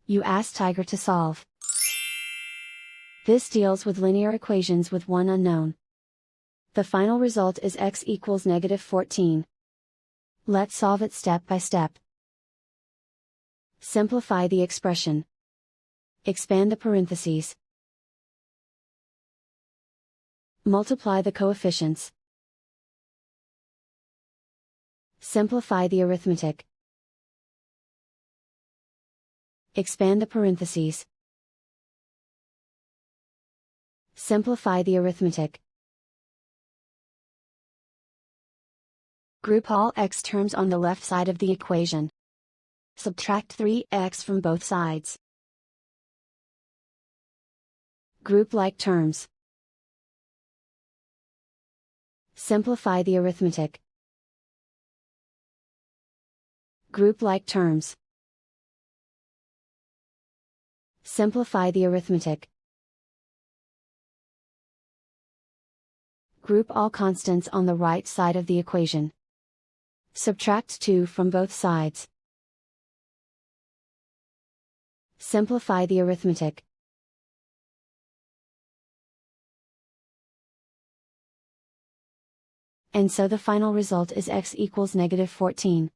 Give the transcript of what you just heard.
You ask Tiger to solve. This deals with linear equations with one unknown. The final result is x equals -14. Let's solve it step by step. Simplify the expression. Expand the parentheses. Multiply the coefficients. Simplify the arithmetic. Expand the parentheses. Simplify the arithmetic. Group all x terms on the left side of the equation. Subtract 3x from both sides. Group like terms. Simplify the arithmetic. Group like terms. Simplify the arithmetic. Group all constants on the right side of the equation. Subtract 2 from both sides. Simplify the arithmetic. And so the final result is x equals -14.